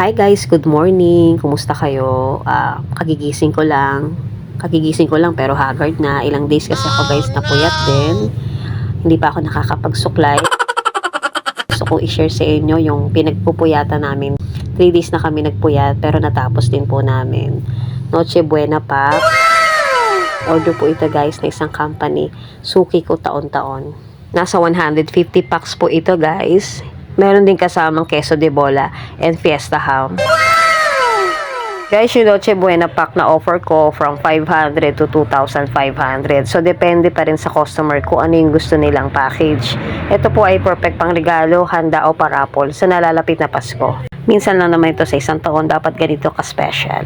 Hi guys, good morning. Kumusta kayo? Kagigising ko lang. Kagigising ko lang pero haggard na. Ilang days kasi ako guys napuyat din. Hindi pa ako nakakapagsuklay. Gusto kong i-share sa inyo yung pinagpupuyatan namin. 3 days na kami nagpuyat pero natapos din po namin. Noche Buena pa. Order po ito guys na isang company. Suki ko taon-taon. Nasa 150 packs po ito guys. Meron din kasamang queso de bola and fiesta ham. Guys, yung Noche Buena pack na offer ko from 500 to 2,500. So, depende pa rin sa customer kung ano yung gusto nilang package. Ito po ay perfect pang regalo, handa o parapol sa nalalapit na Pasko. Minsan lang naman ito sa isang taon, dapat ganito ka-special.